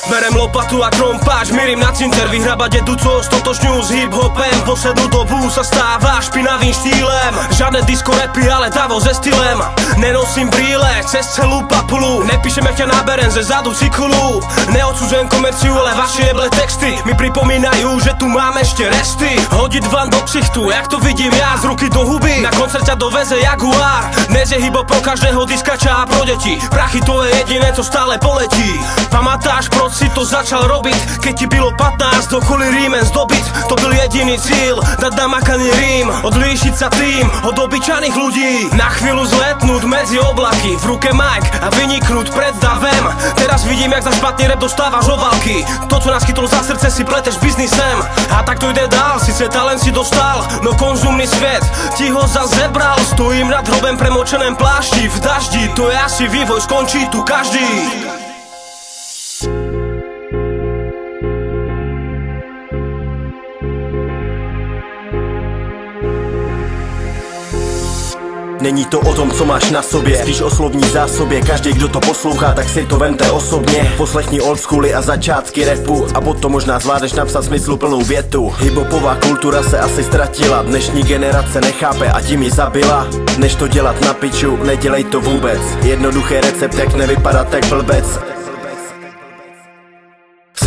Berem lopatu a krompáč, mierim na cinter, vyhrabať jedu, co stotožňujú s hip-hopem. Poslednú dobu sa stáva špinavým štýlem. Žiadne disco rapy, ale davo ze stylem. Nenosím brýle cez celú papulu, nepíšem jak ťa naberem ze zadu cikulu. Neodsudzujem komerciu, ale vaše jeble texty mi pripomínajú, že tu mám ešte resty. Hodiť vám do ksichtu, jak to vidím ja, z ruky do huby. Na koncert ťa doveze Jaguar. Dnes je hip-hop pro každého diskača a pro deti. Prachy to je jediné, co stále poletí. Pamatáš, proč si to začal robiť? Keď ti bylo 15, dokolí rýmen zdobiť. To byl jediný cíl, dať namakaný rým. Odlíšiť sa tým od obyčajných ľudí. Na chvíľu zletnúť medzi oblaky, v ruke mic a vyniknúť pred davem. Teraz vidím, jak za špatný rap dostávaš obalky. To, co nás chytlo za srdce, si pleteš biznisem. A tak to jde dál, sice talent si dostal, no konzumný svet ti ho zazebral. Stojím nad hrobem premočeném plášti v daždi. To je asi vývoj, skončí tu každý. Není to o tom, co máš na sobě, spíš o slovní zásobě. Každý, kdo to poslouchá, tak si to vemte osobně. Poslechni oldschooly a začátky rapu a potom možná zvládneš napsat smysluplnou větu. Hiphopová kultura se asi ztratila, dnešní generace nechápe a tím ji zabila. Než to dělat na piču, nedělej to vůbec. Jednoduchý recept, jak nevypadat tak blbec.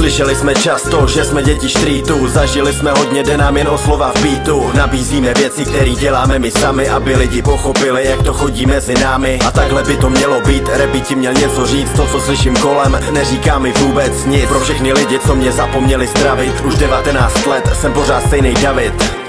Slyšeli jsme často, že jsme děti streetu. Zažili jsme hodně, jde nám jen o slova v beatu. Nabízíme věci, které děláme my sami, aby lidi pochopili, jak to chodí mezi námi. A takhle by to mělo být, rap by ti měl něco říct. To, co slyším kolem, neříká mi vůbec nic. Pro všechny lidi, co mě zapomněli zdravit, už 19 let jsem pořád stejnej David.